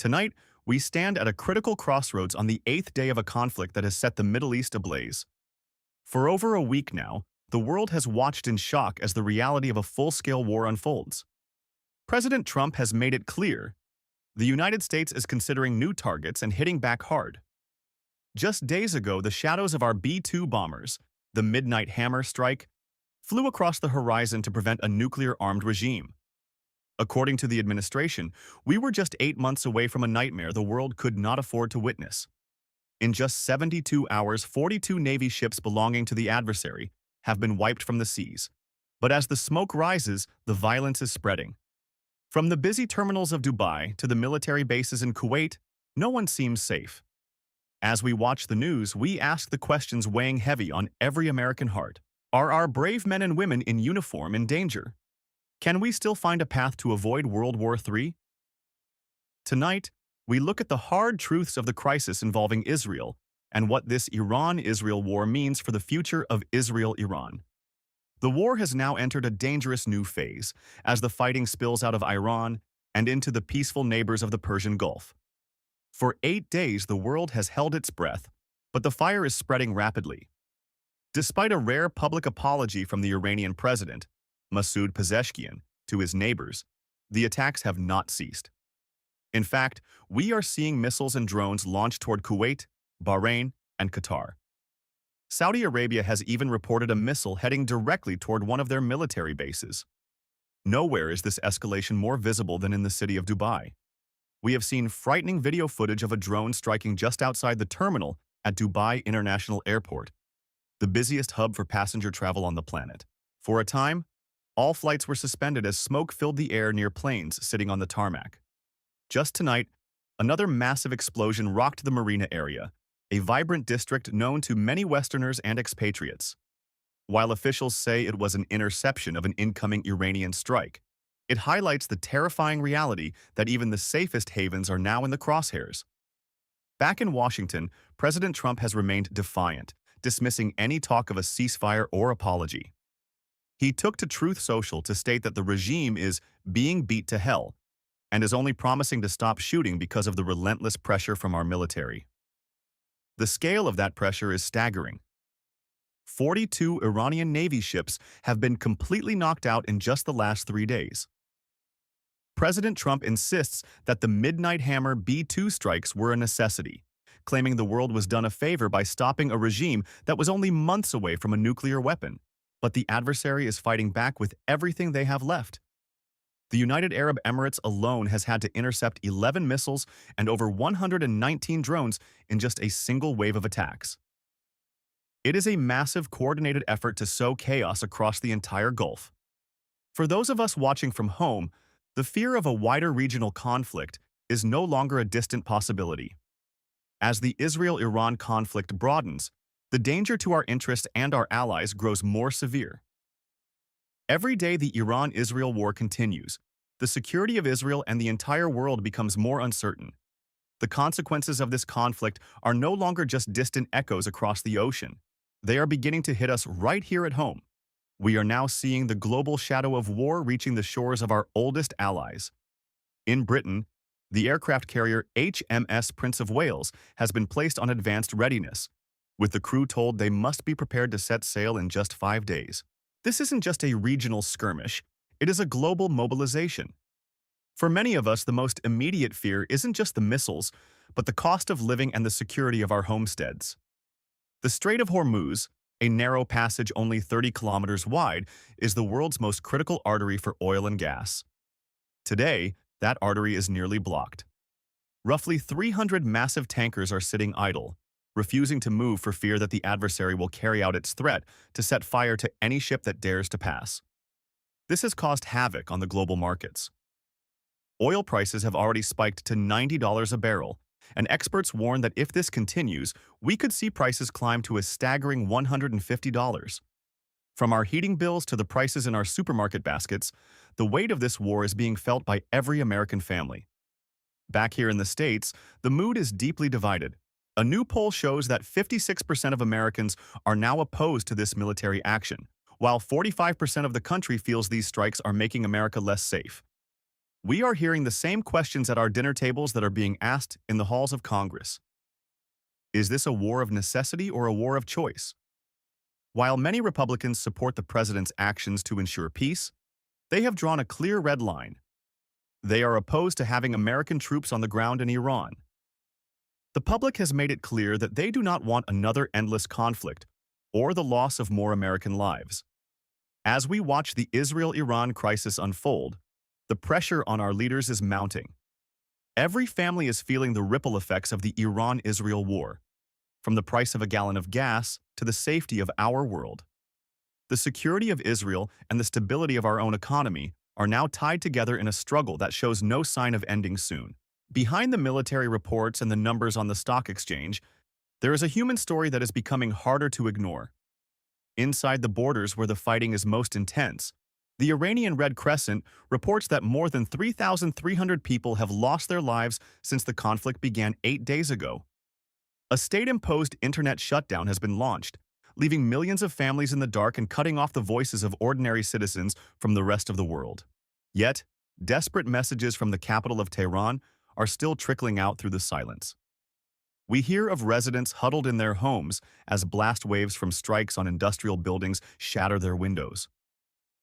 Tonight, we stand at a critical crossroads on the eighth day of a conflict that has set the Middle East ablaze. For over a week now, the world has watched in shock as the reality of a full-scale war unfolds. President Trump has made it clear the United States is considering new targets and hitting back hard. Just days ago, the shadows of our B-2 bombers, the Midnight Hammer strike, flew across the horizon to prevent a nuclear-armed regime. According to the administration, we were just 8 months away from a nightmare the world could not afford to witness. In just 72 hours, 42 Navy ships belonging to the adversary have been wiped from the seas. But as the smoke rises, the violence is spreading. From the busy terminals of Dubai to the military bases in Kuwait, no one seems safe. As we watch the news, we ask the questions weighing heavy on every American heart. Are our brave men and women in uniform in danger? Can we still find a path to avoid World War III? Tonight, we look at the hard truths of the crisis involving Israel and what this Iran-Israel war means for the future of Israel-Iran. The war has now entered a dangerous new phase as the fighting spills out of Iran and into the peaceful neighbors of the Persian Gulf. For 8 days, the world has held its breath, but the fire is spreading rapidly. Despite a rare public apology from the Iranian president, Masoud Pezeshkian, to his neighbors, the attacks have not ceased. In fact, we are seeing missiles and drones launched toward Kuwait, Bahrain, and Qatar. Saudi Arabia has even reported a missile heading directly toward one of their military bases. Nowhere is this escalation more visible than in the city of Dubai. We have seen frightening video footage of a drone striking just outside the terminal at Dubai International Airport, the busiest hub for passenger travel on the planet. For a time, all flights were suspended as smoke filled the air near planes sitting on the tarmac. Just tonight, another massive explosion rocked the marina area, a vibrant district known to many Westerners and expatriates. While officials say it was an interception of an incoming Iranian strike, it highlights the terrifying reality that even the safest havens are now in the crosshairs. Back in Washington, President Trump has remained defiant, dismissing any talk of a ceasefire or apology. He took to Truth Social to state that the regime is being beat to hell and is only promising to stop shooting because of the relentless pressure from our military. The scale of that pressure is staggering. 42 Iranian Navy ships have been completely knocked out in just the last 3 days. President Trump insists that the Midnight Hammer B-2 strikes were a necessity, claiming the world was done a favor by stopping a regime that was only months away from a nuclear weapon. But the adversary is fighting back with everything they have left. The United Arab Emirates alone has had to intercept 11 missiles and over 119 drones in just a single wave of attacks. It is a massive coordinated effort to sow chaos across the entire Gulf. For those of us watching from home, the fear of a wider regional conflict is no longer a distant possibility. As the Israel-Iran conflict broadens, the danger to our interests and our allies grows more severe. Every day the Iran-Israel war continues, the security of Israel and the entire world becomes more uncertain. The consequences of this conflict are no longer just distant echoes across the ocean. They are beginning to hit us right here at home. We are now seeing the global shadow of war reaching the shores of our oldest allies. In Britain, the aircraft carrier HMS Prince of Wales has been placed on advanced readiness, with the crew told they must be prepared to set sail in just 5 days. This isn't just a regional skirmish, it is a global mobilization. For many of us, the most immediate fear isn't just the missiles, but the cost of living and the security of our homesteads. The Strait of Hormuz, a narrow passage only 30 kilometers wide, is the world's most critical artery for oil and gas. Today, that artery is nearly blocked. Roughly 300 massive tankers are sitting idle, refusing to move for fear that the adversary will carry out its threat to set fire to any ship that dares to pass. This has caused havoc on the global markets. Oil prices have already spiked to $90 a barrel, and experts warn that if this continues, we could see prices climb to a staggering $150. From our heating bills to the prices in our supermarket baskets, the weight of this war is being felt by every American family. Back here in the States, the mood is deeply divided. A new poll shows that 56% of Americans are now opposed to this military action, while 45% of the country feels these strikes are making America less safe. We are hearing the same questions at our dinner tables that are being asked in the halls of Congress. Is this a war of necessity or a war of choice? While many Republicans support the president's actions to ensure peace, they have drawn a clear red line. They are opposed to having American troops on the ground in Iran. The public has made it clear that they do not want another endless conflict or the loss of more American lives. As we watch the Israel-Iran crisis unfold, the pressure on our leaders is mounting. Every family is feeling the ripple effects of the Iran-Israel war, from the price of a gallon of gas to the safety of our world. The security of Israel and the stability of our own economy are now tied together in a struggle that shows no sign of ending soon. Behind the military reports and the numbers on the stock exchange, there is a human story that is becoming harder to ignore. Inside the borders where the fighting is most intense, the Iranian Red Crescent reports that more than 3,300 people have lost their lives since the conflict began 8 days ago. A state-imposed internet shutdown has been launched, leaving millions of families in the dark and cutting off the voices of ordinary citizens from the rest of the world. Yet, desperate messages from the capital of Tehran are still trickling out through the silence. We hear of residents huddled in their homes as blast waves from strikes on industrial buildings shatter their windows.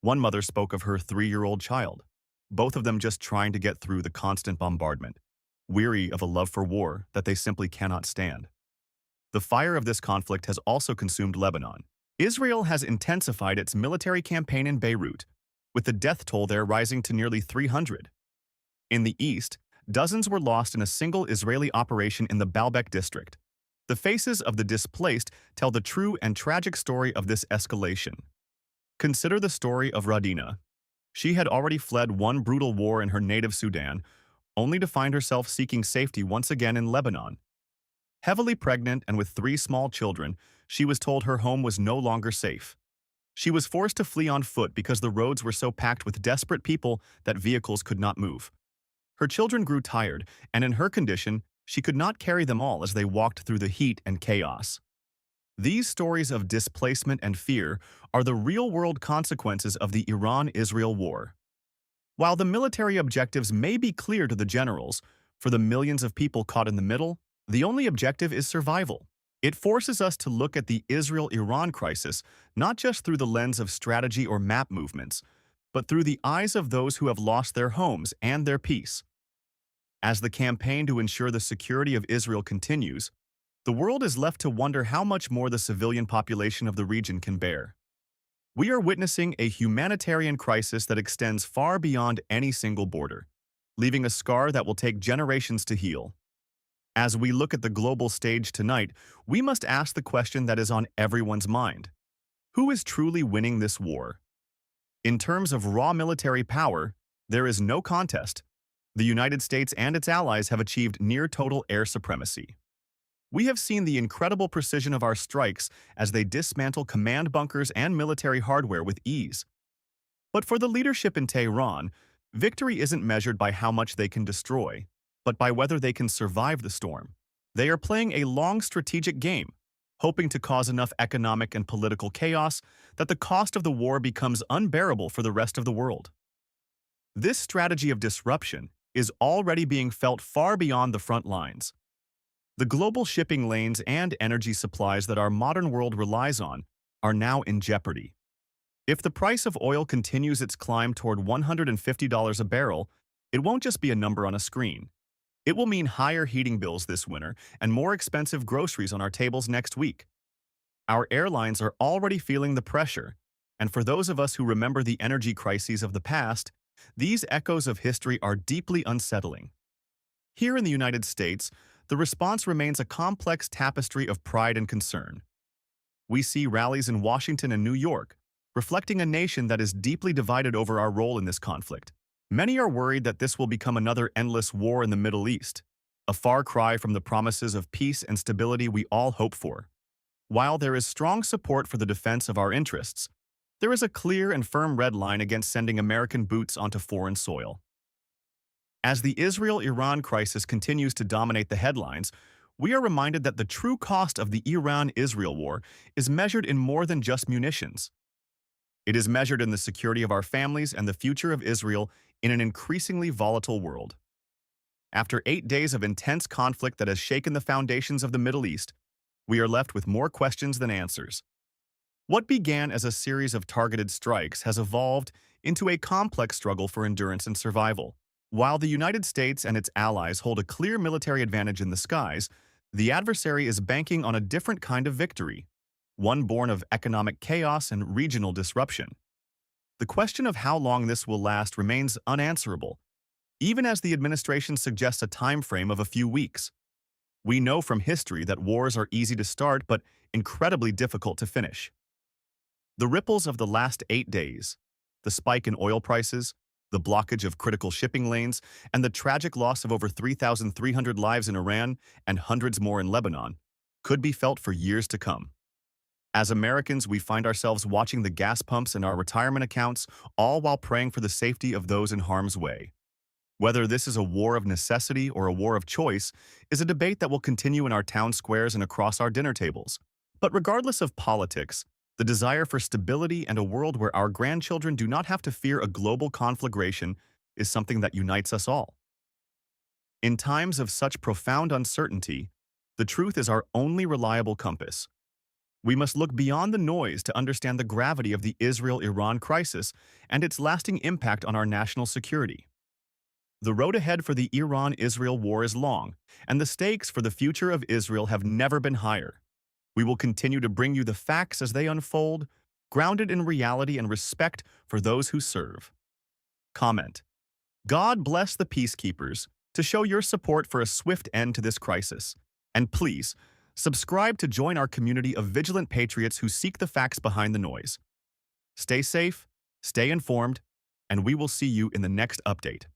One mother spoke of her 3-year-old child, both of them just trying to get through the constant bombardment, weary of a love for war that they simply cannot stand. The fire of this conflict has also consumed Lebanon. Israel has intensified its military campaign in Beirut, with the death toll there rising to nearly 300. In the east, dozens were lost in a single Israeli operation in the Baalbek district. The faces of the displaced tell the true and tragic story of this escalation. Consider the story of Radina. She had already fled one brutal war in her native Sudan, only to find herself seeking safety once again in Lebanon. Heavily pregnant and with 3 small children, she was told her home was no longer safe. She was forced to flee on foot because the roads were so packed with desperate people that vehicles could not move. Her children grew tired, and in her condition, she could not carry them all as they walked through the heat and chaos. These stories of displacement and fear are the real-world consequences of the Iran-Israel war. While the military objectives may be clear to the generals, for the millions of people caught in the middle, the only objective is survival. It forces us to look at the Israel-Iran crisis not just through the lens of strategy or map movements, but through the eyes of those who have lost their homes and their peace. As the campaign to ensure the security of Israel continues, the world is left to wonder how much more the civilian population of the region can bear. We are witnessing a humanitarian crisis that extends far beyond any single border, leaving a scar that will take generations to heal. As we look at the global stage tonight, we must ask the question that is on everyone's mind. Who is truly winning this war? In terms of raw military power, there is no contest. The United States and its allies have achieved near-total air supremacy. We have seen the incredible precision of our strikes as they dismantle command bunkers and military hardware with ease. But for the leadership in Tehran, victory isn't measured by how much they can destroy, but by whether they can survive the storm. They are playing a long strategic game, hoping to cause enough economic and political chaos that the cost of the war becomes unbearable for the rest of the world. This strategy of disruption is already being felt far beyond the front lines. The global shipping lanes and energy supplies that our modern world relies on are now in jeopardy. If the price of oil continues its climb toward $150 a barrel, it won't just be a number on a screen. It will mean higher heating bills this winter and more expensive groceries on our tables next week. Our airlines are already feeling the pressure, and for those of us who remember the energy crises of the past, these echoes of history are deeply unsettling. Here in the United States, the response remains a complex tapestry of pride and concern. We see rallies in Washington and New York, reflecting a nation that is deeply divided over our role in this conflict. Many are worried that this will become another endless war in the Middle East, a far cry from the promises of peace and stability we all hope for. While there is strong support for the defense of our interests, there is a clear and firm red line against sending American boots onto foreign soil. As the Israel-Iran crisis continues to dominate the headlines, we are reminded that the true cost of the Iran-Israel war is measured in more than just munitions. It is measured in the security of our families and the future of Israel in an increasingly volatile world. After 8 days of intense conflict that has shaken the foundations of the Middle East, we are left with more questions than answers. What began as a series of targeted strikes has evolved into a complex struggle for endurance and survival. While the United States and its allies hold a clear military advantage in the skies, the adversary is banking on a different kind of victory, one born of economic chaos and regional disruption. The question of how long this will last remains unanswerable, even as the administration suggests a time frame of a few weeks. We know from history that wars are easy to start but incredibly difficult to finish. The ripples of the last 8 days, the spike in oil prices, the blockage of critical shipping lanes, and the tragic loss of over 3,300 lives in Iran and hundreds more in Lebanon, could be felt for years to come. As Americans, we find ourselves watching the gas pumps in our retirement accounts, all while praying for the safety of those in harm's way. Whether this is a war of necessity or a war of choice is a debate that will continue in our town squares and across our dinner tables. But regardless of politics, the desire for stability and a world where our grandchildren do not have to fear a global conflagration is something that unites us all. In times of such profound uncertainty, the truth is our only reliable compass. We must look beyond the noise to understand the gravity of the Israel-Iran crisis and its lasting impact on our national security. The road ahead for the Iran-Israel war is long, and the stakes for the future of Israel have never been higher. We will continue to bring you the facts as they unfold, grounded in reality and respect for those who serve. Comment. God bless the peacekeepers to show your support for a swift end to this crisis. And please, subscribe to join our community of vigilant patriots who seek the facts behind the noise. Stay safe, stay informed, and we will see you in the next update.